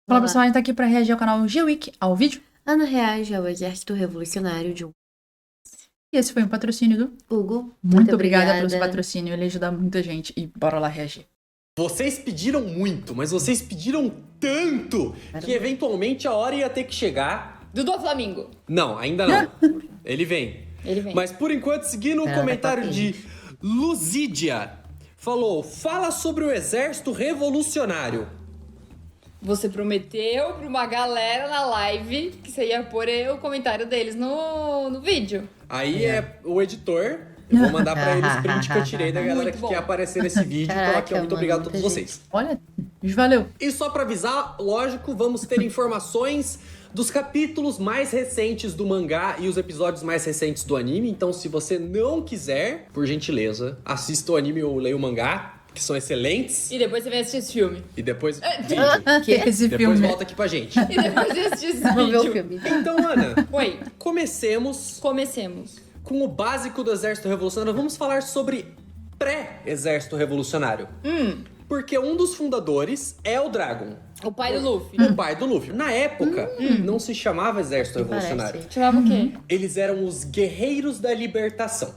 Olá pessoal, a gente tá aqui pra reagir ao canal G-Week, ao vídeo. Ana reage ao Exército Revolucionário de E esse foi um patrocínio do Hugo. Muito obrigada pelo seu patrocínio, ele ajuda muita gente. E bora lá reagir. Vocês pediram muito, mas vocês pediram tanto que eventualmente a hora ia ter que chegar. Dudu Flamingo. Não, ainda não. Ele vem. Ele vem. Mas por enquanto, seguindo o comentário de Luzídia, falou: fala sobre o Exército Revolucionário. Você prometeu pra uma galera na live que você ia pôr o comentário deles no vídeo. Aí é o editor. Eu vou mandar pra ele os prints que eu tirei da galera que quer aparecer nesse vídeo. Então aqui, muito obrigado a todos vocês. Olha, valeu. E só pra avisar, lógico, vamos ter informações dos capítulos mais recentes do mangá e os episódios mais recentes do anime. Então, se você não quiser, por gentileza, assista o anime ou leia o mangá, que são excelentes. E depois você vem assistir esse filme. E depois Que esse depois filme. volta aqui pra gente. E depois você assistir esse Vamos ver o vídeo. filme. Então, Ana, Oi, comecemos comecemos. com o básico do Exército Revolucionário. Vamos falar sobre pré-Exército Revolucionário. Porque um dos fundadores é o Dragon, O pai do Luffy. o pai do Luffy. Na época, não se chamava Exército Revolucionário. Chamava o quê? Eles eram os Guerreiros da Libertação.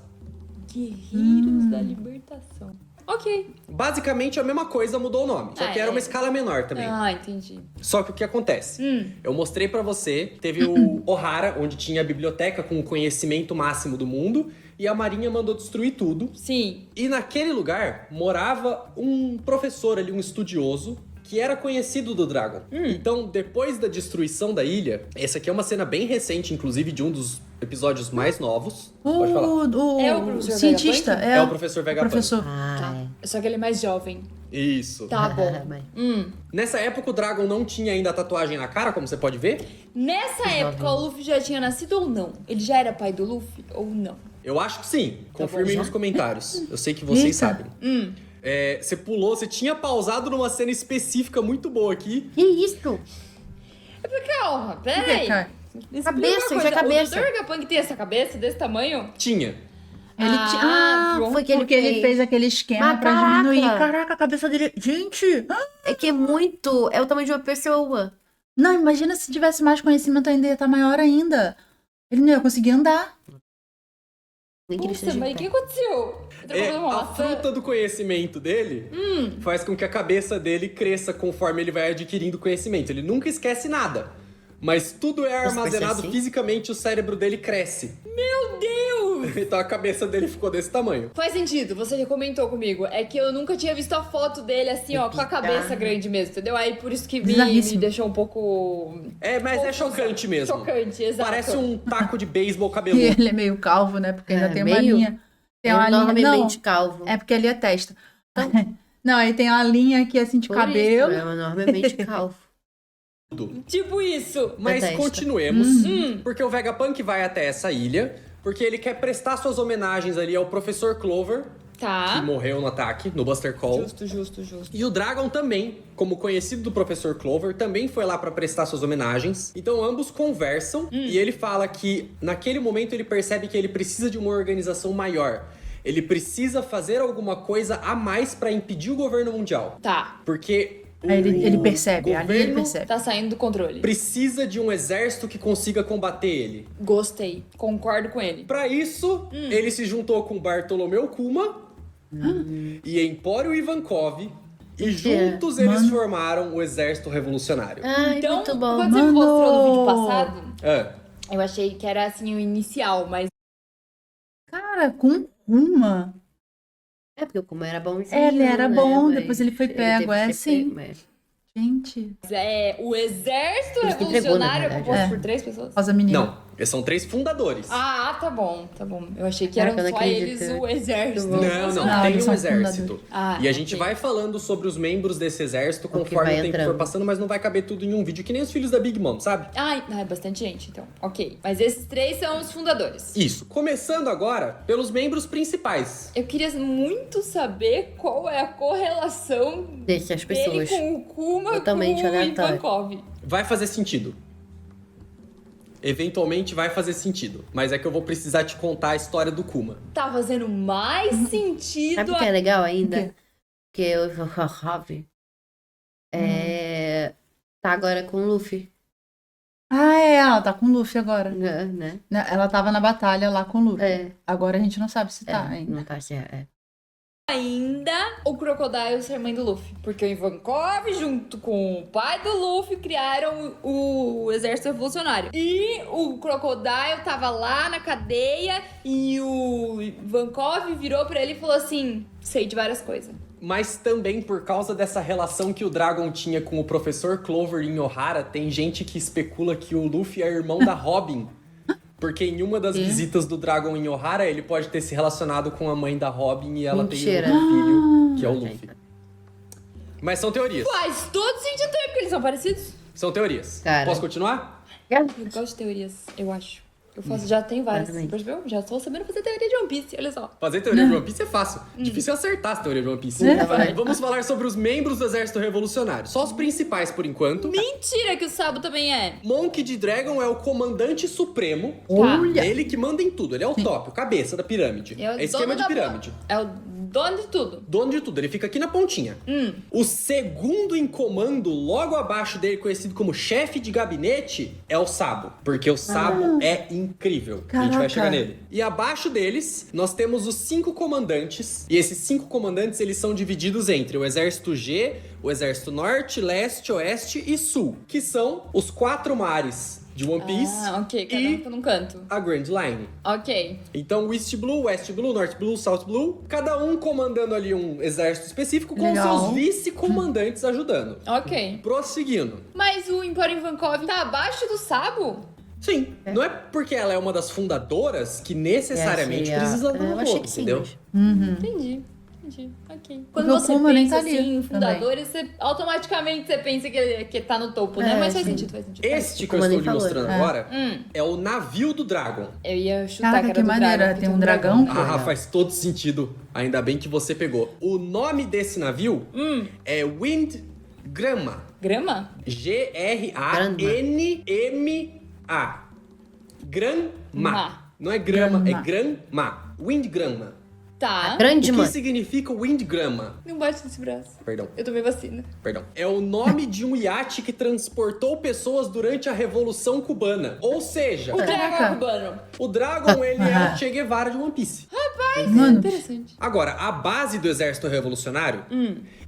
Guerreiros da Libertação. Ok. Basicamente a mesma coisa, mudou o nome. Só que era uma escala menor também. Ah, entendi. Só que o que acontece? Eu mostrei pra você, teve o Ohara, onde tinha a biblioteca com o conhecimento máximo do mundo, e a Marinha mandou destruir tudo. Sim. E naquele lugar morava um professor ali, um estudioso, que era conhecido do Dragon. Então, depois da destruição da ilha, essa aqui é uma cena bem recente, inclusive de um dos episódios mais novos. Pode falar. É o O professor cientista. Vegapunk? É o professor Vegapunk. Professor. Ah, Só que ele é mais jovem. Isso. Tá bom. Nessa época, o Dragon não tinha ainda a tatuagem na cara, como você pode ver. Nessa época, o Luffy já tinha nascido ou não? Ele já era pai do Luffy ou não? Eu acho que sim. Confirmem já? nos comentários. Eu sei que vocês Eita. sabem. Você pulou, você tinha pausado numa cena específica muito boa aqui. que isso? Calma, peraí. Cara, Cabeça, já é cabeça. O Dr. Vegapunk tem essa cabeça desse tamanho? Tinha. ele pronto. foi que porque ele fez aquele esquema pra Caraca. diminuir. Caraca, a cabeça dele. Gente! É que é muito. É o tamanho de uma pessoa. Não, imagina se tivesse mais conhecimento ainda, ia estar maior ainda. Ele não ia conseguir andar. Nem que ele Nossa, esteja mas em o que pé. aconteceu? Eu tô comendo uma A maçã. fruta do conhecimento dele faz com que a cabeça dele cresça conforme ele vai adquirindo conhecimento. Ele nunca esquece nada. Mas tudo é Mas vai ser armazenado assim? fisicamente, o cérebro dele cresce. Meu Deus! Então a cabeça dele ficou desse tamanho. Faz sentido, você já comentou comigo. É que eu nunca tinha visto a foto dele assim, ó, com a cabeça grande mesmo, entendeu? Aí por isso que me Bizarríssimo. deixou um pouco... Mas é chocante mesmo. Chocante, exato. Parece um taco de beisebol E cabeludo. ele é meio calvo, né? Porque ainda tem uma meio? linha. Tem uma linha. Não, Enormemente calvo. é porque ali é testa. Não, aí tem uma linha aqui assim de Por cabelo. Isso, é enormemente calvo. Tipo isso. Mas Detesta. continuemos, porque o Vegapunk vai até essa ilha, porque ele quer prestar suas homenagens ali ao Professor Clover, que Tá. morreu no ataque, no Buster Call. Justo. E o Dragon também, como conhecido do Professor Clover, também foi lá pra prestar suas homenagens. Então ambos conversam e ele fala que naquele momento ele percebe que ele precisa de uma organização maior. Ele precisa fazer alguma coisa a mais pra impedir o governo mundial. Tá. Porque Aí ele o percebe, ali ele governo percebe. Tá saindo do controle. precisa de um exército que consiga combater ele. Gostei. Concordo com ele. Pra isso, ele se juntou com Bartolomeu Kuma e Empório Ivankov. E juntos eles formaram o Exército Revolucionário. Ai, Então, muito bom. quando você me mostrou no vídeo passado, Ah, eu achei que era assim o inicial, mas Cara, com uma. É porque o Kuma era bonzinho, Ele era né? bom, Mas depois ele foi teve pego, que ser sim. pego, mas- Gente, é o Exército Ele se entregou, na Revolucionário é verdade. composto É. por 3 pessoas? rosa menina. não, eles são 3 fundadores. Ah, tá bom. Eu achei que Caraca, eram eu não só eles acredito. o Exército. Não, Não, Não, tem eles um são exército. fundadores. Ah, E a gente ok. vai falando sobre os membros desse exército que conforme vai o tempo entrando. for passando, mas não vai caber tudo em um vídeo, que nem os filhos da Big Mom, sabe? Ai, é bastante gente, então. Ok. Mas esses 3 são os fundadores. Isso. Começando agora pelos membros principais. Eu queria muito saber qual é a correlação Deixa as dele pessoas. com o Kuma totalmente com o aleatório. Ivankov. Vai fazer sentido. Eventualmente vai fazer sentido. Mas é que eu vou precisar te contar a história do Kuma. Tá fazendo mais sentido Sabe o que é legal O ainda? quê? Que o Ivankov Tá agora com o Luffy, Ah, ela tá com o Luffy agora. né? Ela tava na batalha lá com o Luffy. É. Agora a gente não sabe se tá ainda. Não tá certo. Ainda o Crocodile ser mãe do Luffy. Porque o Ivankov, junto com o pai do Luffy, criaram o Exército Revolucionário. E o Crocodile tava lá na cadeia e o Ivankov virou pra ele e falou assim: sei de várias coisas. Mas também por causa dessa relação que o Dragon tinha com o professor Clover em Ohara, tem gente que especula que o Luffy é irmão da Robin. Porque em uma das visitas do Dragon em Ohara, ele pode ter se relacionado com a mãe da Robin e ela Mentira. tem um filho, que é o Luffy. Mas são teorias. Faz todo sentido também, porque eles são parecidos. São teorias. Cara. Posso continuar? Eu gosto de teorias, eu acho. Eu faço, já tenho várias. Exatamente. Percebeu? Já tô sabendo fazer teoria de One Piece, olha só. Fazer teoria de One Piece é fácil. Difícil é acertar essa teoria de One Piece. Vai. Vamos falar sobre os membros do Exército Revolucionário. Só os principais por enquanto. Mentira que o Sabo também é. Monkey D. Dragon é o comandante supremo. Olha! Ele que manda em tudo. Ele é o top, o cabeça da pirâmide. É o É esquema dono de da pirâmide. É o dono de tudo. Dono de tudo, ele fica aqui na pontinha. O segundo em comando, logo abaixo dele, conhecido como chefe de gabinete, é o Sabo. Porque o Sabo é incrível. A gente vai Caraca. chegar nele. E abaixo deles, nós temos os 5 comandantes. E esses 5 comandantes, eles são divididos entre o Exército G, o Exército Norte, Leste, Oeste e Sul. Que são os 4 mares de One Piece Ah, ok, cada e um num canto. a Grand Line. Ok. Então, East Blue, West Blue, North Blue, South Blue, cada um comandando ali um exército específico com Legal. seus vice-comandantes ajudando. Ok. Prosseguindo. Mas o Emporium Ivankov tá abaixo do Sabo? Sim, não é porque ela é uma das fundadoras que necessariamente Essa aí, precisa eu do achei todo, que sim, entendeu? mas- Entendi. Ok. Porque o Kuma nem tá ali assim, em também. fundadores, automaticamente você pensa que tá no topo, né? É, Mas faz sim. sentido, faz sentido. Este que eu Como estou ele te falou, mostrando né? agora é o navio do Dragon. Eu ia chutar Caraca, que era que do maneiro, dragão, tem um dragão. Ah, legal. faz todo sentido. Ainda bem que você pegou. O nome desse navio é Wind Gramma. Grama? G-R-A-N-M-A. Granma. Ma. Não é grama, Granma. é Granma. Windgramma. Tá. Grande, O que mano. significa Windgramma? Não bate nesse braço. Perdão, Eu tomei vacina. perdão. É o nome de um iate que transportou pessoas durante a Revolução Cubana. Ou seja, O dragão Caraca. cubano. o Dragon, ele é o Che Guevara de One Piece. Mano, Interessante. Agora, a base do Exército Revolucionário,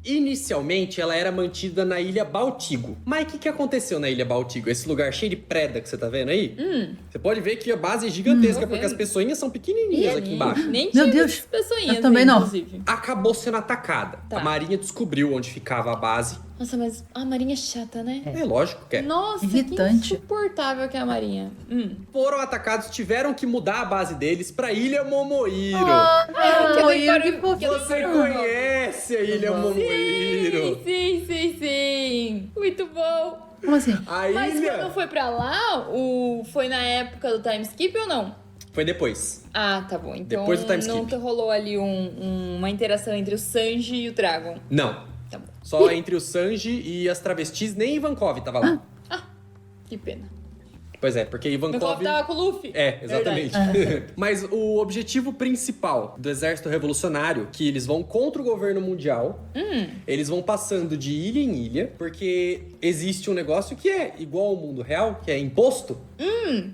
inicialmente, ela era mantida na Ilha Baltigo. Mas o que aconteceu na Ilha Baltigo? Esse lugar cheio de preda que você tá vendo aí? Você pode ver que a base é gigantesca, Tô porque vendo. as pessoinhas são pequenininhas aqui embaixo. Nem Meu tinha Deus. muitas pessoinhas Eu também aí, não. inclusive. Acabou sendo atacada. Tá. A Marinha descobriu onde ficava a base. Nossa, mas a Marinha é chata, né? É lógico que é. Nossa, Irritante. que insuportável que é a Marinha. Foram atacados, tiveram que mudar a base deles pra Ilha Momoiro. Que é do Moiro, Empório- que fofinho. que é do Você Empório- conhece a Ilha Momoiro? Sim. Muito bom. como assim? A Mas ilha quando foi pra lá, foi na época do time skip ou não? foi depois. Ah, tá bom. Então Depois do time não skip. rolou ali uma interação entre o Sanji e o Dragon. Não. Tá bom. Só entre o Sanji e as travestis, nem Ivankov tava lá. Que pena. Pois é, porque Meu Ivankov... copo tava com o Luffy. É, exatamente. Mas o objetivo principal do Exército Revolucionário, que eles vão contra o governo mundial, eles vão passando de ilha em ilha, porque existe um negócio que é igual ao mundo real, que é imposto,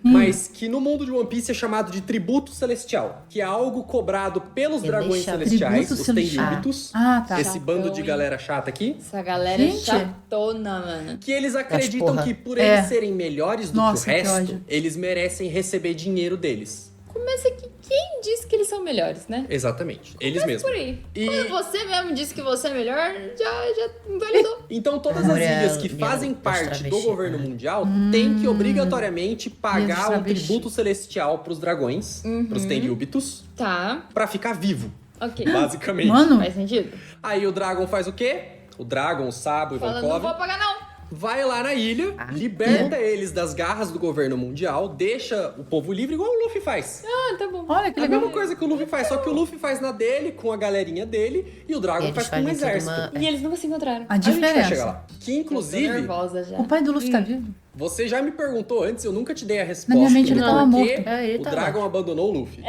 mas que no mundo de One Piece é chamado de tributo celestial, que é algo cobrado pelos Eu dragões deixava. celestiais, Tributo os celestial. Tenryubitos, Ah, tá. esse bando de hein? galera chata aqui, Essa galera Gente. é chatona, mano. que eles acreditam porra. que por É. eles serem melhores do Nossa, que o que resto, ódio. eles merecem receber dinheiro deles. Começa que quem disse que eles são melhores, né? Exatamente. Eles mesmos. Por aí. E- Quando você mesmo disse que você é melhor, já invalidou. Então todas as Memória ilhas que minha fazem das parte do travestis, governo né? mundial têm que obrigatoriamente Ilhas pagar um travesti. tributo celestial pros dragões, pros Tenryubitos, Tá, pra ficar vivo, ok. basicamente. Mano, Faz sentido? Aí o Dragon faz o quê? O Dragon, o Sabo, o Falando, não Ivankov, vou pagar não. vai lá na ilha, liberta eles das garras do governo mundial, deixa o povo livre igual o Luffy faz. Ah, tá bom. olha que É a legal. mesma coisa que o Luffy faz, só que o Luffy faz na dele, com a galerinha dele, e o Dragon Eles faz com um fazem tudo exército. uma- E eles nunca se encontraram. A A gente vai chegar diferença. lá. Que Tô inclusive, nervosa já. O pai do Luffy tá vivo? você já me perguntou antes, eu nunca te dei a resposta. Na minha mente ele do tava porquê morto. É, ele o tá Dragon lá. abandonou o Luffy.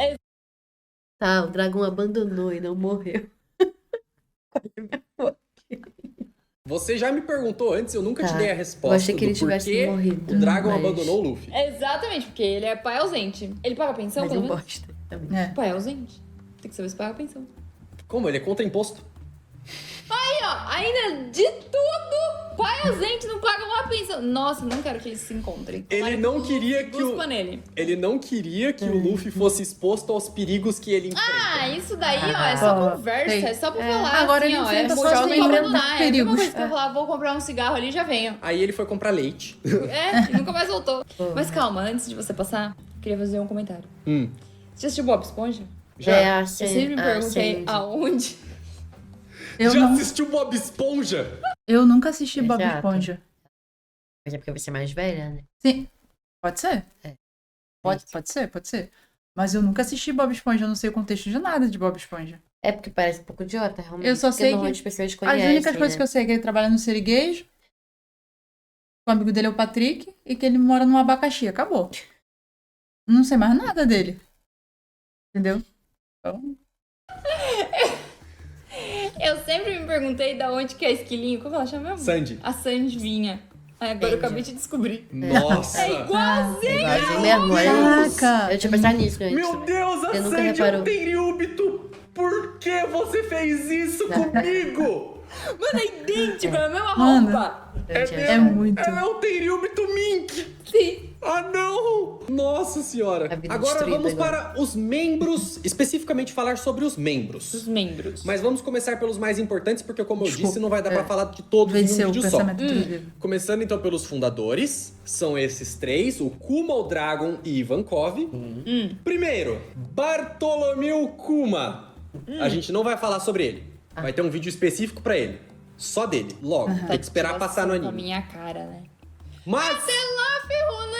Tá, o dragão abandonou e não morreu. Você já me perguntou antes, eu nunca te Tá. dei a Eu resposta achei que ele do tivesse porquê morrido, o Dragon mas- abandonou o Luffy. Exatamente, porque ele é pai ausente. Ele paga pensão, Mas pelo eu menos? gosto também. É. Pai ausente. Tem que saber se paga pensão. Como? Ele é contra imposto? Aí, ó, ainda de tudo, pai ausente não paga uma pensão. Nossa, não quero que eles se encontrem. Ele Tomara não o queria Luffy que o- busca nele. Ele não queria que o Luffy fosse exposto aos perigos que ele enfrenta. Ah, isso daí, ó, é só Ó, conversa, sei. é só pra falar. Agora assim, ele ó, enfrenta é só motivo sem pra enfrentar abandonar. É a mesma perigos. coisa que eu falar, vou comprar um cigarro ali e já venho. Aí ele foi comprar leite. É, e nunca mais voltou. Mas calma, antes de você passar, queria fazer um comentário. Hum. Você assistiu Bob Esponja? Já, É, a Eu sempre me perguntei Sandy. aonde. Eu, já não, assistiu Bob Esponja? eu nunca assisti Bob Exato. Esponja. Mas é porque você é mais velha, né? Sim, pode ser. É. Pode ser. Mas eu nunca assisti Bob Esponja, eu não sei o contexto de nada de Bob Esponja. É porque parece um pouco idiota, realmente. Eu só porque sei que normalmente as pessoas As conhecem, únicas coisas né? que eu sei é que ele trabalha no Sirigueijo, o amigo dele é o Patrick, e que ele mora num abacaxi. Acabou. Não sei mais nada dele. Entendeu? Então, Eu sempre me perguntei da onde que é esquilinho. Como ela chama mesmo? Sandy. A Sandy vinha. Aí agora eu Sandy. acabei de descobrir. Nossa! É igualzinho! É igualzinho mesmo, olha isso. Caraca! Eu tinha pensado nisso antes. Meu Deus, a Você nunca Sandy é reparou. um Tenryubito! Por que você fez isso comigo? Mano, é idêntico, é a mesma Mano. roupa. Eu tinha É achado. muito. Ela é o Tenryubito Mink! Sim. Ah, não! Nossa senhora! A vida Agora destruída vamos agora. para os membros, especificamente falar sobre os membros. Os membros. Mas vamos começar pelos mais importantes, porque como eu Desculpa, disse, não vai dar é. pra falar de todos em Venceu um o vídeo só. pensamento intrusivo. Começando então pelos fundadores, são esses três, o Kuma, o Dragon e Ivankov. Primeiro, Bartolomeu Kuma. A gente não vai falar sobre ele. Vai ter um vídeo específico pra ele. Só dele, logo. Tem que esperar passar no Com a anime. minha cara, né? Mas, Lá, ferrou,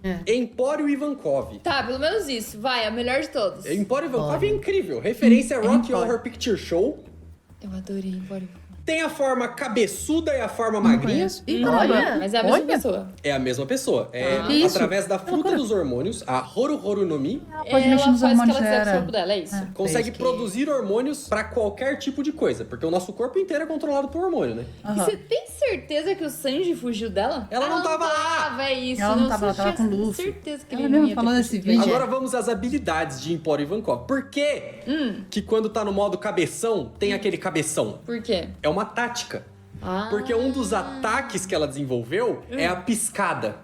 né? Empório Ivankov. Tá, pelo menos isso. Vai, é o melhor de todos. Empório Ivankov é incrível. Referência a Rock Empório. Horror Picture Show. Eu adorei, Empório. Tem a forma cabeçuda e a forma Não magrinha. conheço. Ih, Olha, caramba. Mas é a mesma Olha. pessoa. É a mesma pessoa. É Que isso? através da fruta loucura. dos hormônios, a Horu Horu no Mi, Pode ela mexer nos faz o que hormônios, ela quiser com o era. corpo dela, é isso. consegue que- produzir hormônios pra qualquer tipo de coisa, porque o nosso corpo inteiro é controlado por hormônio, né? E Aham. você tem certeza que o Sanji fugiu dela? Ela não tava lá. É isso. Ela não eu tava lá, só tava tinha com o Luffy. certeza que Ela ele não mesmo ia falou ter nesse fugido. vídeo. Agora vamos às habilidades de Empório Ivankov. Por que que quando tá no modo cabeção, tem aquele cabeção? Por quê? É uma tática. Ah, Porque um dos ataques que ela desenvolveu é a piscada.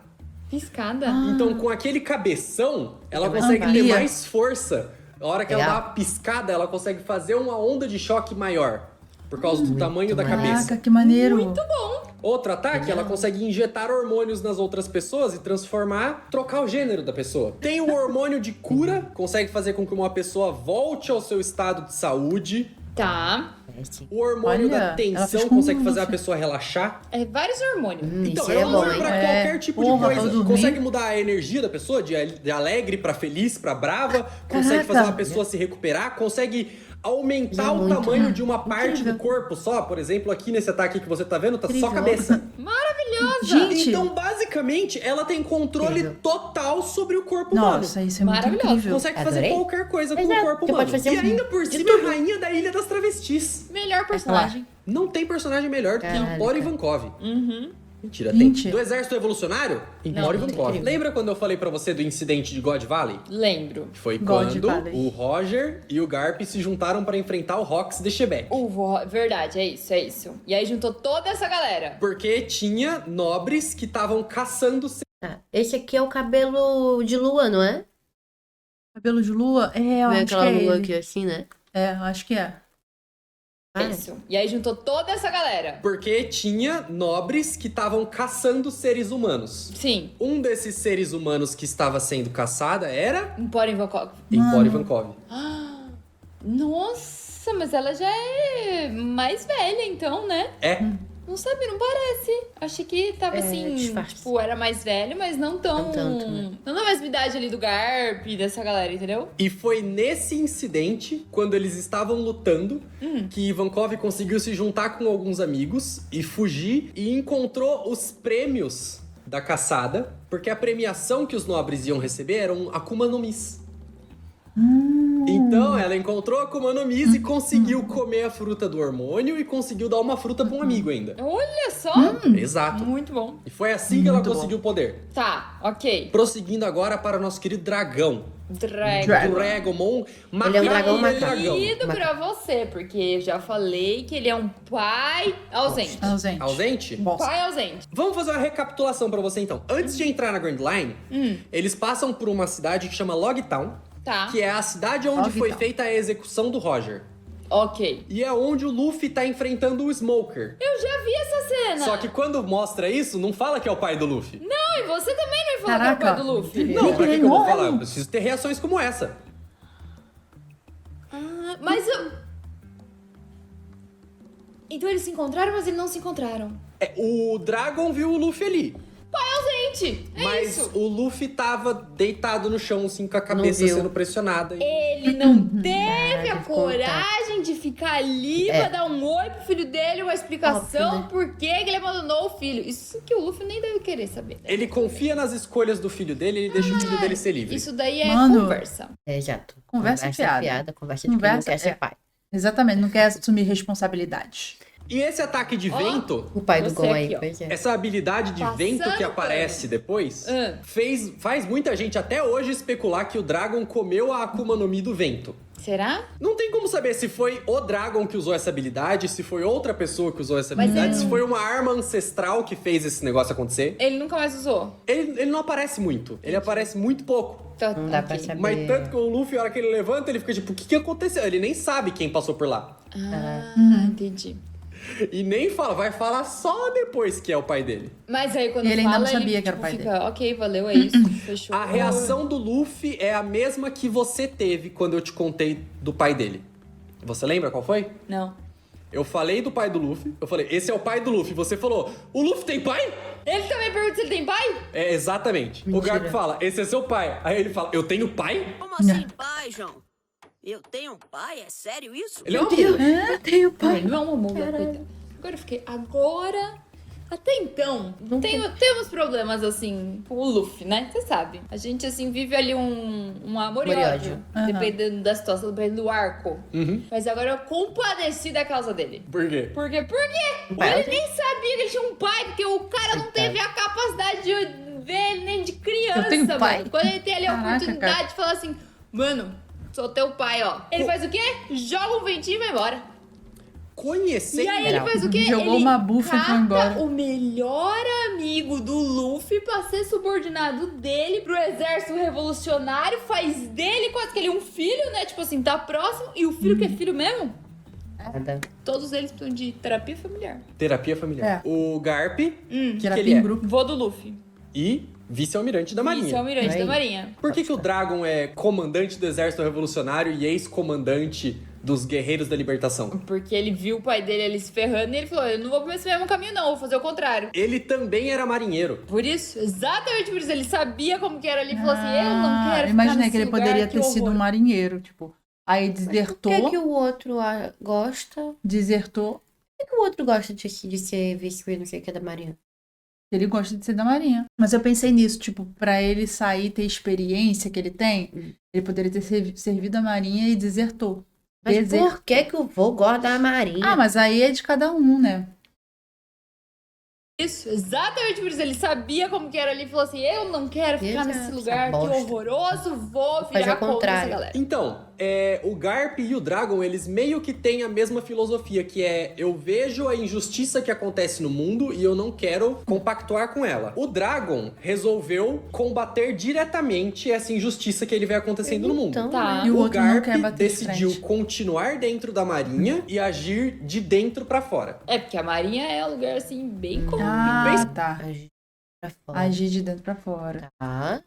piscada. Então, com aquele cabeção, ela Ela consegue ter amplia. mais força. A hora que ela Legal. dá uma piscada, ela consegue fazer uma onda de choque maior. Por causa do tamanho da maneiro. cabeça. Caraca, que maneiro. Muito bom. Outro ataque, ela consegue injetar hormônios nas outras pessoas e transformar, trocar o gênero da pessoa. Tem o hormônio de cura, consegue fazer com que uma pessoa volte ao seu estado de saúde. Tá. É, sim. O hormônio Olha, da ela fez tensão com consegue o fazer a Luffy. pessoa relaxar. É vários hormônios. Então, Isso é é um bom, hormônio hein? pra É, qualquer tipo porra, de pra eu coisa. dormir. Consegue mudar a energia da pessoa, de alegre pra feliz, pra brava. Consegue Caraca. fazer uma pessoa se recuperar. Consegue aumentar É o muito, tamanho de uma parte Incrível. do corpo só. Por exemplo, aqui nesse ataque que você tá vendo, tá só Incrível. cabeça. Maravilhosa. Gente, Então, basicamente, ela tem controle Incrível. total sobre o corpo humano. nossa, isso é muito Maravilhoso. incrível. Consegue fazer Adorei. qualquer coisa com o Exato, corpo você humano. pode fazer E um ainda por de cima, tudo. é a rainha da Ilha das Travestis. Melhor personagem. Não tem personagem melhor do que Caraca. Empório Ivankov. Uhum. Mentira, Gente. tem. Do Exército Evolucionário? Empório Não, Ivankov. incrível. Lembra quando eu falei pra você do incidente de God Valley? Lembro. Foi God quando Valley. o Roger e o Garp se juntaram pra enfrentar o Rox de Shebeck. Verdade, é isso, é isso. E aí juntou toda essa galera. Porque tinha nobres que estavam caçando... Tá. Esse aqui é o cabelo de lua, não é? Cabelo de lua? É, eu Não é acho que aquela é lua ele. aqui assim, né? É, eu acho que é. Ah, Isso. E aí juntou toda essa galera. Porque tinha nobres que estavam caçando seres humanos. Sim. Um desses seres humanos que estava sendo caçada era... Empório Ivankov. Empório Ivankov. Nossa, mas ela já é mais velha, então, né? É. Não sabe, não parece. Achei que tava assim, disfarce. tipo, era mais velho, mas não tão. Não tanto, né? Não na mesma idade ali do Garp e dessa galera, entendeu? E foi nesse incidente, quando eles estavam lutando, que Ivankov conseguiu se juntar com alguns amigos e fugir e encontrou os prêmios da caçada, porque a premiação que os nobres iam receber era um Akuma no Mis. Então, ela encontrou a Akuma no Mi e conseguiu comer a fruta do hormônio e conseguiu dar uma fruta pra um amigo ainda. Olha só. Exato. Muito bom. E foi assim que ela Muito bom. conseguiu o poder. Tá, ok. Prosseguindo agora para o nosso querido dragão. Dragon. Dragomon. Ele é um dragão Dragão. Querido pra você, porque eu já falei que ele é um pai ausente. Ausente. Ausente? Bosta. Pai ausente. Vamos fazer uma recapitulação pra você então. Antes de entrar na Grand Line, eles passam por uma cidade que chama Logtown, Tá. que é a cidade onde foi Logtown. feita a execução do Roger. Ok. E é onde o Luffy tá enfrentando o Smoker. Eu já vi essa cena. Só que quando mostra isso, não fala que é o pai do Luffy. Não, e você também não falou que é o Caraca. pai do Luffy. Não, pra que Ele eu vou morre. falar? Eu preciso ter reações como essa. Ah, mas eu... Então eles se encontraram, mas eles não se encontraram. O Dragon viu o Luffy ali. Gente, é Mas isso. o Luffy tava deitado no chão, assim, com a cabeça viu. sendo pressionada. Ele não teve a Caraca, coragem de ficar ali pra dar um oi pro filho dele, uma explicação Óbvio, né? por que ele abandonou o filho. Isso que o Luffy nem deve querer saber. Ele confia nas escolhas do filho dele e ele deixa o filho dele ser livre. Isso daí é Mano. conversa. É, exato. Conversa fiada. Conversa de quem não Conversa, quer ser é. pai. Exatamente, não quer assumir responsabilidade. E esse ataque de Ó. vento, O pai do Você Gon aí, aqui, ó. pois é. essa habilidade de Passando vento que aparece depois, Ah. faz muita gente até hoje especular que o Dragon comeu a Akuma no Mi do vento. Será? Não tem como saber se foi o Dragon que usou essa habilidade, se foi outra pessoa que usou essa Mas habilidade, ele se não- foi uma arma ancestral que fez esse negócio acontecer. Ele nunca mais usou. Ele não aparece muito, ele aparece muito pouco. Tá, Não dá ok. pra saber. Mas tanto que o Luffy, a hora que ele levanta, ele fica tipo, o que que aconteceu? Ele nem sabe quem passou por lá. Ah, entendi. E nem fala, vai falar só depois que é o pai dele. Mas aí quando Ele ainda fala, não sabia ele, que era o pai fica, ok, valeu, é isso, fechou. A reação do Luffy é a mesma que você teve quando eu te contei do pai dele. Você lembra qual foi? Não. Eu falei do pai do Luffy, eu falei, esse é o pai do Luffy. Você falou, o Luffy tem pai? Ele também pergunta se ele tem pai? É, exatamente. O Mentira. Garp fala, esse é seu pai. Aí ele fala, eu tenho pai? Como assim, pai, João? Eu tenho um pai? É sério isso? Ele é uma mula. É, tem o Não, pai. ele não é uma mula, coitado. Agora eu fiquei, até então, temos problemas assim com o Luffy, né? Você sabe. A gente assim vive ali um amor e Amor e ódio, ódio. Aham. dependendo da situação, dependendo do arco. Uhum. Mas agora eu compadeci da causa dele. Por quê? Por quê? pai Ele nem sabia que ele tinha um pai, porque o cara não teve a capacidade de ver ele nem de criança, Eu tenho pai. mano. Quando ele tem ali a Caraca, oportunidade cara. de falar assim, mano, sou teu pai, ó. Ele faz o quê? Joga um ventinho e vai embora. Conhecer. E aí ele Não. faz o quê? Jogou ele uma bufa e foi cata embora. o melhor amigo do Luffy pra ser subordinado dele pro exército revolucionário, faz dele quase que ele um filho, né? Tipo assim, tá próximo. E o filho que é filho mesmo, Nada. todos eles precisam de terapia familiar. Terapia familiar. É. O Garp Que era ele é? em grupo. Vô do Luffy. e vice-almirante da Marinha. Vice-almirante Aí. da Marinha. Por que o Dragon é comandante do exército revolucionário e ex-comandante dos guerreiros da libertação? Porque ele viu o pai dele ali se ferrando e ele falou, eu não vou por esse mesmo caminho não, vou fazer o contrário. Ele também era marinheiro. Por isso, exatamente por isso, ele sabia como que era ali e falou assim, eu não quero ficar Imaginei nesse que ele lugar, poderia que ter sido um horror. marinheiro, tipo. Aí Por desertou, que o outro gosta? desertou. Por que o outro gosta de ser vice não sei o que da Marinha? Ele gosta de ser da marinha. Mas eu pensei nisso, tipo, pra ele sair, ter experiência que ele tem, ele poderia ter servido a marinha e desertou. Mas Desertou. por que o vô gosta da Marinha? Ah, mas aí é de cada um, né? Isso, exatamente por isso, ele sabia como que era ali e falou assim, eu não quero ficar Exato, nesse essa lugar, que bosta. horroroso, vou fazer virar o contra essa contrário. galera. Então, o Garp e o Dragon, eles meio que têm a mesma filosofia, que é eu vejo a injustiça que acontece no mundo e eu não quero compactuar com ela. O Dragon resolveu combater diretamente essa injustiça que ele vê acontecendo no mundo. Então, Tá. E o O outro não Garp quer bater de decidiu frente. continuar dentro da marinha e agir de dentro pra fora. É, porque a Marinha é um lugar, assim, bem comum. Ah, tá. agir pra fora. Agir de dentro pra fora. Tá.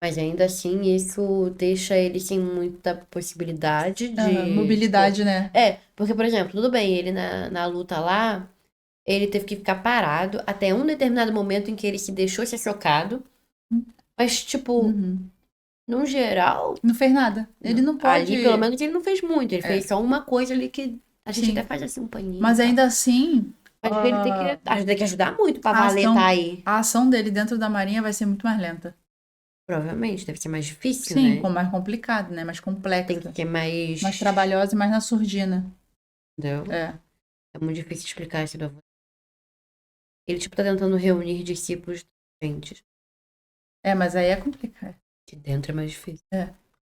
Mas ainda assim, isso deixa ele sem muita possibilidade de... Aham, mobilidade, né? É, porque, por exemplo, tudo bem, ele na luta lá, ele teve que ficar parado até um determinado momento em que ele se deixou ser chocado. Mas, tipo, Uhum. no geral, Não fez nada. Ele não pode. ali pelo menos ele não fez muito. Ele É. fez só uma coisa ali que a gente Sim. até faz assim um paninho. Mas tá? ainda assim, Mas ele tem que ajudar muito pra a valer ação- tá aí. a ação dele dentro da marinha vai ser muito mais lenta. Provavelmente, deve ser mais difícil, Sim, né? com mais complicado, né? Mais complexa. Tem que ser mais... Mais trabalhosa e mais na surdina. Entendeu? É. É muito difícil explicar isso da voz. Ele, tipo, tá tentando reunir discípulos diferentes. É, mas aí é complicado. De dentro é mais difícil.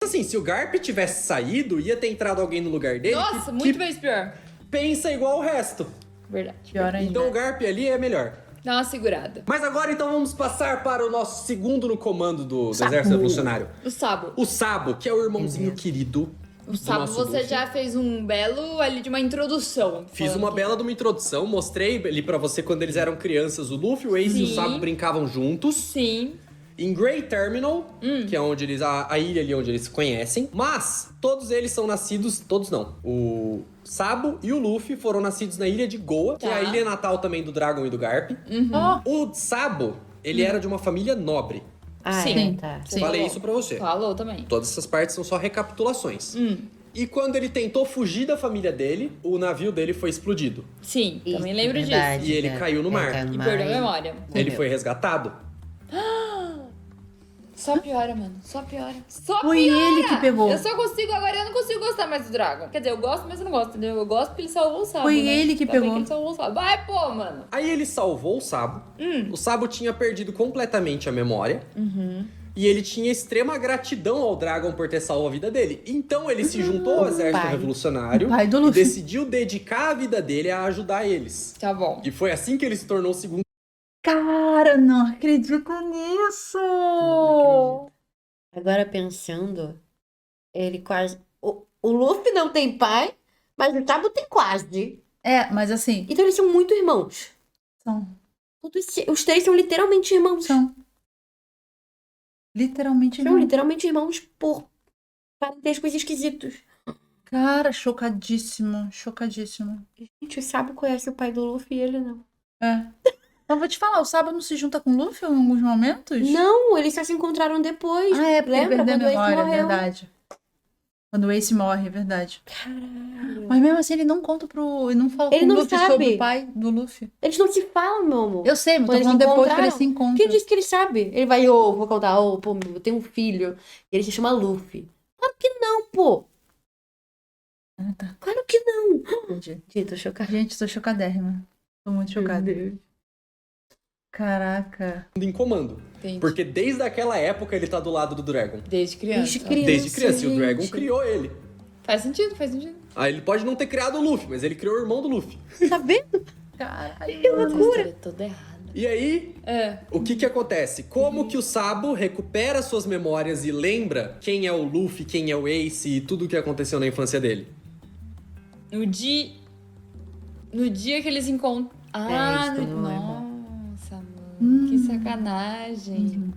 Assim, se o Garp tivesse saído, ia ter entrado alguém no lugar dele Nossa, que muito mais pior. pensa igual o resto. Verdade. Pior ainda. Então o Garp ali é melhor. Dá uma segurada. Mas agora então vamos passar para o nosso segundo no comando do Sabu. Exército Revolucionário. O Sabo. O Sabo, que é o irmãozinho querido. O Sabo, nosso você Luffy. já fez um belo ali de uma introdução. Fiz falando uma que- bela de uma introdução, mostrei ali pra você quando eles eram crianças. O Luffy, o Ace e o Sim. Sabo brincavam juntos. Sim. Em Grey Terminal, que é onde eles. A ilha ali onde eles se conhecem. Mas todos eles são nascidos. Todos não. O Sabo e o Luffy foram nascidos na ilha de Goa, que é a Tá. ilha natal também do Dragon e do Garp. Ó, O Sabo, ele era de uma família nobre. Ah, Sim. tá. Você Falei falou. isso pra você. Falou também. Todas essas partes são só recapitulações. E quando ele tentou fugir da família dele, o navio dele foi explodido. Sim, também Isso, lembro verdade, E ele né? caiu no mar. Caiu no disso. E mar perdeu a memória. Ele foi resgatado. Só piora, mano. Só piora. Só Foi piora! ele que pegou. Eu só consigo, agora eu não consigo gostar mais do Dragon. Quer dizer, eu gosto, mas eu não gosto, entendeu? Eu gosto porque ele salvou o Sabo, Foi né? ele que Ainda bem pegou. ele salvou o Sabo. Vai, pô, mano. Aí ele salvou o Sabo. O Sabo tinha perdido completamente a memória. E ele tinha extrema gratidão ao Dragon por ter salvo a vida dele. Então ele se juntou ao exército pai. revolucionário O pai do e Luffy. decidiu dedicar a vida dele a ajudar eles. Tá bom. E foi assim que ele se tornou o segundo. cara, não acredito nisso! Agora pensando, ele quase. O Luffy não tem pai, mas o Sabo tem quase. É, mas assim, Então eles são muito irmãos. são. Os três são literalmente irmãos. São. Literalmente São não. literalmente irmãos por parentescos esquisitos. Cara, chocadíssimo, chocadíssimo. Gente, o Sabo conhece o pai do Luffy e ele não. É. Então vou te falar, o Sabo não se junta com o Luffy em alguns momentos? Não, eles só se encontraram depois. Ah, é porque ele Lembra perdeu a quando o Ace memória, é morreu? verdade. Quando o Ace morre, é verdade. Caralho. Mas mesmo assim, ele não conta pro. Ele não fala Ele com o não Luffy sabe. sobre o pai do Luffy. Eles não se falam, meu amor. Eu sei, mas tô Quando eles falando depois que encontraram, eles se encontram. Quem disse que ele sabe? Ele vai, vou contar, pô, eu tenho um filho. E ele se chama Luffy. Claro que não, pô. Ah, tá. Claro que não. Entendi. Gente, tô chocada. Gente, tô chocadérrima. Tô muito chocada. Caraca. em comando. Entendi. Porque desde aquela época ele tá do lado do Dragon. Desde criança. Desde criança. Desde criança. E o Dragon gente. criou ele. Faz sentido, faz sentido. Aí ele pode não ter criado o Luffy, mas ele criou o irmão do Luffy. Tá vendo? Caralho. Que Essa loucura. história é toda errada. E aí, É. o que que acontece? Como que o Sabo recupera suas memórias e lembra quem é o Luffy, quem é o Ace e tudo o que aconteceu na infância dele? No dia que eles encontram. Ah, isso, no... não é Nossa, mano. Que sacanagem.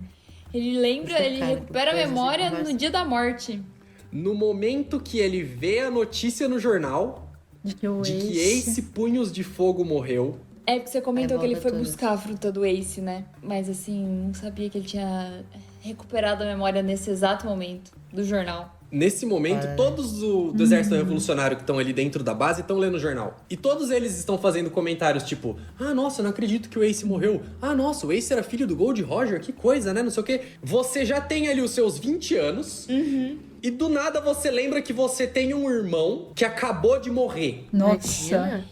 Ele lembra, Isso, ele cara, recupera a depois dessa memória conversa. no dia da morte. No momento que ele vê a notícia no jornal De que o de que Ace Punhos de Fogo morreu, É porque você comentou Aí que ele volta foi tudo. buscar a fruta do Ace, né? Mas assim, não sabia que ele tinha recuperado a memória nesse exato momento do jornal. nesse momento, todos do Exército Revolucionário que estão ali dentro da base estão lendo o jornal. E todos eles estão fazendo comentários tipo: ah, nossa, eu não acredito que o Ace morreu. Ah, nossa, o Ace era filho do Gold Roger, que coisa, né? Não sei o quê. Você já tem ali os seus 20 anos. E do nada você lembra que você tem um irmão que acabou de morrer. Nossa. Imagina.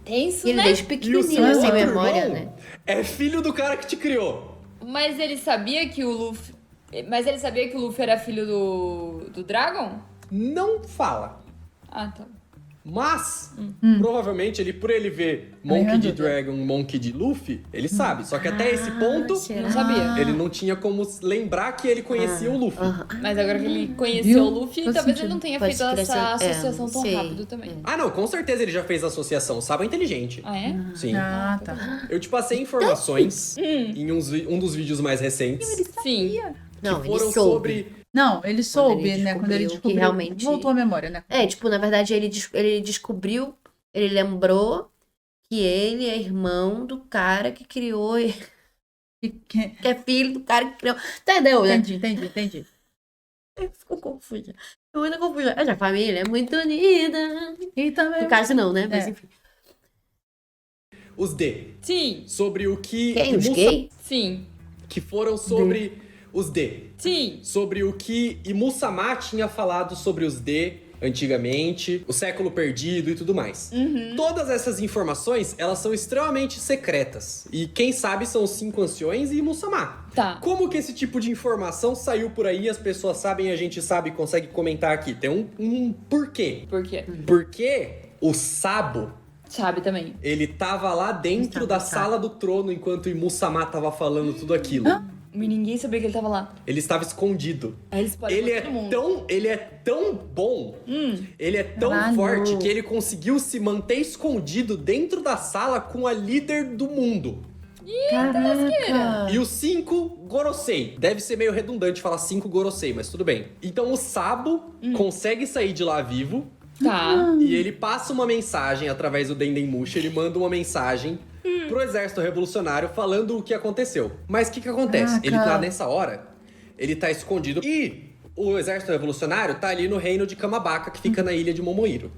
Tenso, E ele né? desde E o pequenininho, seu sem outro memória, irmão né? é filho do cara que te criou. Mas ele sabia que o Luffy. Mas ele sabia que o Luffy era filho do Dragon? Não fala. Ah, tá. Mas, provavelmente, por ele ver Aí é Monkey de dúvida. Dragon, Monkey de Luffy, ele sabe. Só que até esse ponto, será? Não sabia. ele não tinha como lembrar que ele conhecia o Luffy. Mas agora que ele conheceu Viu? o Luffy, Faz talvez ele sentido. não tenha Pode feito crescer, essa associação tão sei. rápido também. Ah, não, com certeza ele já fez a associação. Sabe, é inteligente. Ah, é? Sim. Ah, tá. Eu te passei informações em um dos vídeos mais recentes Sim. Não, que ele foram soube. sobre. Não, ele soube, ele né? Quando ele descobriu que descobriu. realmente- Voltou a memória, né? É, tipo, na verdade, ele descobriu, ele lembrou que ele é irmão do cara que criou, que é filho do cara que criou. Entendeu, né? Entendi. Ficou confusa. Ficou muito confusa. Mas a família é muito unida. E também. No caso, não, né? Mas É. enfim. Os D. Sim. Sobre o que. Quem? que Os Musa- gays? Sim. Que foram sobre os D. Sim. Sobre o que Imusama tinha falado sobre os D antigamente, o século perdido e tudo mais. Todas essas informações, elas são extremamente secretas. E quem sabe são os 5 anciões e Imusama. Tá. Como que esse tipo de informação saiu por aí, as pessoas sabem, a gente sabe e consegue comentar aqui? Tem um porquê. Por quê? Porque o Sabo, Sabe também. ele tava lá dentro da sala do trono enquanto Imusama tava falando tudo aquilo. E ninguém sabia que ele tava lá. Ele estava escondido. Aí ele espalhou Ele pra é todo mundo. tão bom, ele é tão Caralho. forte que ele conseguiu se manter escondido dentro da sala com a líder do mundo. Caraca. E os 5 Gorosei. Deve ser meio redundante falar 5 Gorosei, mas tudo bem. Então o Sabo consegue sair de lá vivo Tá. e ele passa uma mensagem através do Dendenmushi, ele manda uma mensagem pro exército revolucionário falando o que aconteceu. Mas o que acontece? Caraca. Ele tá nessa hora, ele tá escondido e o exército revolucionário tá ali no reino de Kamabaka, que fica na ilha de Momohiro.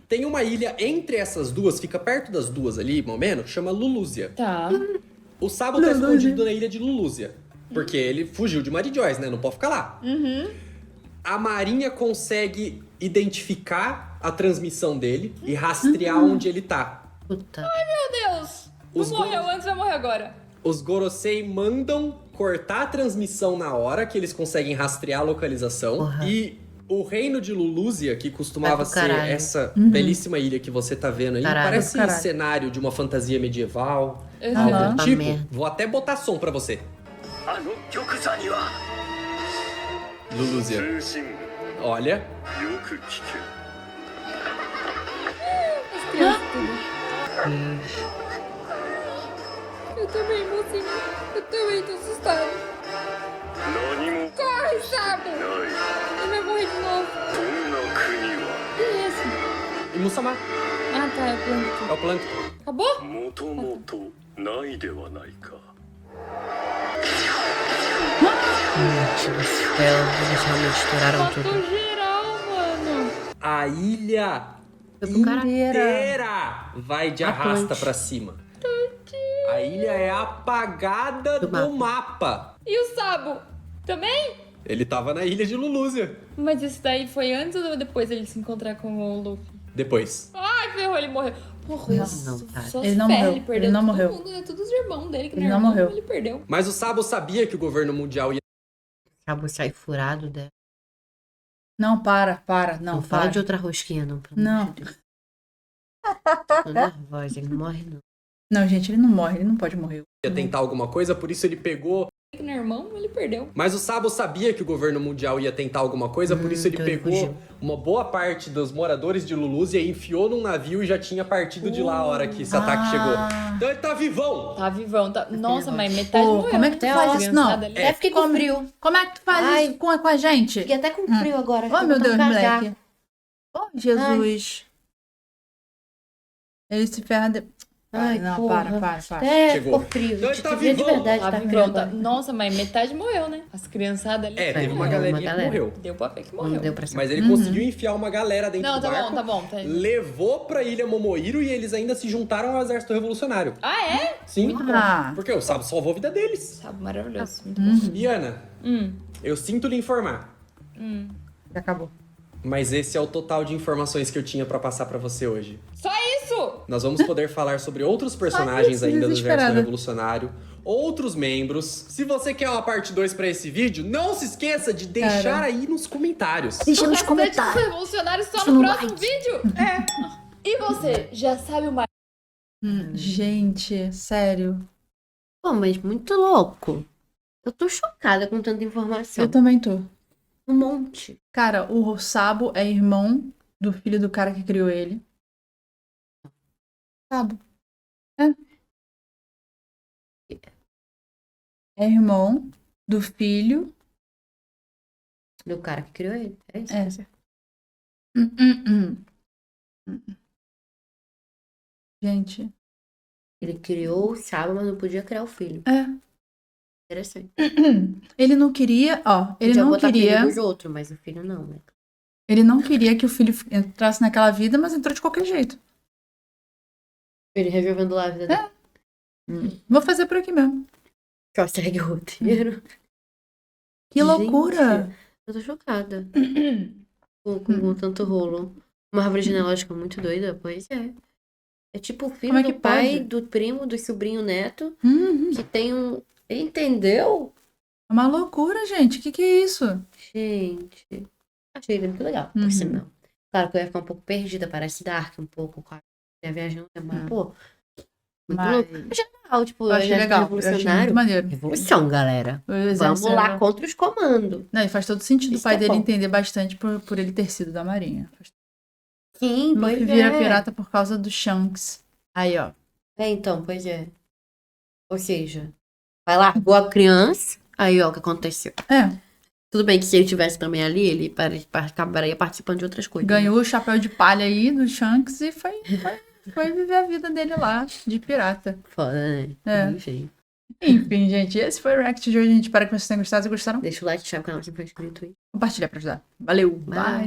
Tem uma ilha entre essas duas, fica perto das duas ali, mais ou menos, chama Lulúzia. Tá. O Sabo tá escondido na ilha de Lulúzia, porque ele fugiu de Mary Joyce, né? Não pode ficar lá. A marinha consegue identificar a transmissão dele e rastrear onde ele tá. Puta. Meu Deus! Os Não morreu antes, vai morrer agora. Os Gorosei mandam cortar a transmissão na hora que eles conseguem rastrear a localização. Porra. E o reino de Lulúzia, que costumava Vai pro ser caralho. essa belíssima ilha que você tá vendo aí, Caralho. parece Caralho. cenário de uma fantasia medieval. Uhum. Algo do Puta tipo. merda. Vou até botar som pra você. あの玉座には Lulúzia. 通信 Olha. よく聞け As crianças tudo. Eu também, mocinho. Eu também tô assustada. 何も Corre, Sabo! ない Ele vai morrer de novo. どんな国は Que é esse? E Musama. Ah, tá. É o plano. É o Plâncton. Acabou? もともとないではないか Gente do céu, eles realmente estouraram tudo. Matou geral, mano. A ilha Foi pro caralho. inteira vai de arrasta Atlante. pra cima. A ilha é apagada Do do mapa. mapa. E o Sabo? Também? Ele tava na ilha de Lulúzia. Mas isso daí foi antes ou depois ele se encontrar com o Luffy? Depois. Ai, ferrou, ele morreu. Morreu. Não, cara. Só Ele se não ferra, morreu. Ele perdeu Ele não todo morreu. mundo, né? Todos os irmãos dele que Ele não não irmão, morreu. Ele perdeu. Mas o Sabo sabia que o governo mundial ia... Acabou de sair furado dela. Não, para. Não, Não fala para. de outra rosquinha, não. Pelo Não. amor de Deus. Tô nervosa, ele não morre, não. Não, gente, ele não morre. Ele não pode morrer. tentar alguma coisa, por isso ele pegou... Que não é irmão, ele perdeu. Mas o Sabo sabia que o governo mundial ia tentar alguma coisa, por isso ele então ele pegou fugiu. uma boa parte dos moradores de Lulúzia e enfiou num navio e já tinha partido de lá a hora que esse ataque chegou. Então ele tá vivão! Tá vivão, tá. Nossa, mas metade Pô, morreu. como é que tu né? faz A isso? Não. criançada ali. Até fiquei com frio. Como é que tu faz Ai. isso com a gente? Fiquei até com frio agora. Oh, meu Deus, Casaco. moleque. Oh, Jesus. Ele se ferra de... Ai, não, porra. para. É, Chegou. ficou frio. Então ele De tá de vivão. verdade, Tá tá vivão, frio tá. agora. Nossa, mas metade morreu, né? As criançadas ali. É, teve uma Uma galerinha que galera. morreu. Deu pra ver que Não morreu. deu pra ser. Mas ele conseguiu enfiar uma galera dentro Não, do barco. tá bom. Tá... Levou pra ilha Momohiro e eles ainda se juntaram ao exército revolucionário. Ah, é? Sim. Ah, Porque o Sabo salvou a vida deles. Sabe, maravilhoso. Muito bom. E Ana, eu sinto lhe informar, já acabou. mas esse é o total de informações que eu tinha pra passar pra você hoje. Só isso! Nós vamos poder falar sobre outros personagens Ai, ainda do Exército desesperada. Revolucionário, outros membros. Se você quer uma parte 2 pra esse vídeo, não se esqueça de deixar Cara. aí nos comentários. Deixa nos Restante comentários. dos revolucionários só Deixa no no próximo like. vídeo. É. E você, já sabe o mais? Gente, sério. Pô, mas muito louco. Eu tô chocada com tanta informação. Eu também tô. Um monte. Cara, o Sabo é irmão do filho do cara que criou ele. Sabo. É. É irmão do filho. Do cara que criou ele. É isso. É. Gente. Ele criou o sábado, mas não podia criar o filho. É. Interessante. Ele não queria, ó, ele Podia não botar queria, filho dos outros, mas o filho não, né? ele não queria que o filho entrasse naquela vida, mas entrou de qualquer jeito. Ele resolvendo lá a vida dele. Vou fazer por aqui mesmo. Só segue o roteiro. Que loucura! Gente, eu tô chocada. com tanto rolo. Uma árvore genealógica muito doida, pois é. É tipo o filho Como é que do pai, pode? do primo, do sobrinho neto, Uhum. que tem um. Entendeu? É uma loucura, gente. Que é isso? Gente. Achei ele muito legal, Uhum. por sinal. Claro que eu ia ficar um pouco perdida, parece Dark um pouco, claro. Ia viajando, mas, pô. Muito Mas louco. Mas é legal, tipo, eu achei exército legal. Eu achei muito revolucionário. maneiro. Revolução, galera. O Vamos exército lá era- contra os comandos. Não, e faz todo sentido o Isso pai é dele bom. entender bastante por ele ter sido da Marinha. Sim, pois Luffy vira é. pirata por causa do Shanks. Aí, ó. É, então, pois é. Ou seja, vai largou a criança, aí ó o que aconteceu. É, Tudo bem que se ele tivesse também ali, ele acabaria participando de outras coisas. ganhou o chapéu de palha aí do Shanks e foi viver a vida dele lá, de pirata. Foda, né? É. Enfim. Enfim, gente, esse foi o React de hoje. A gente espera que vocês tenham gostado. Se gostaram, Deixa o like, se inscreve no canal se for inscrito aí. compartilha pra ajudar. Valeu, Bye. bye.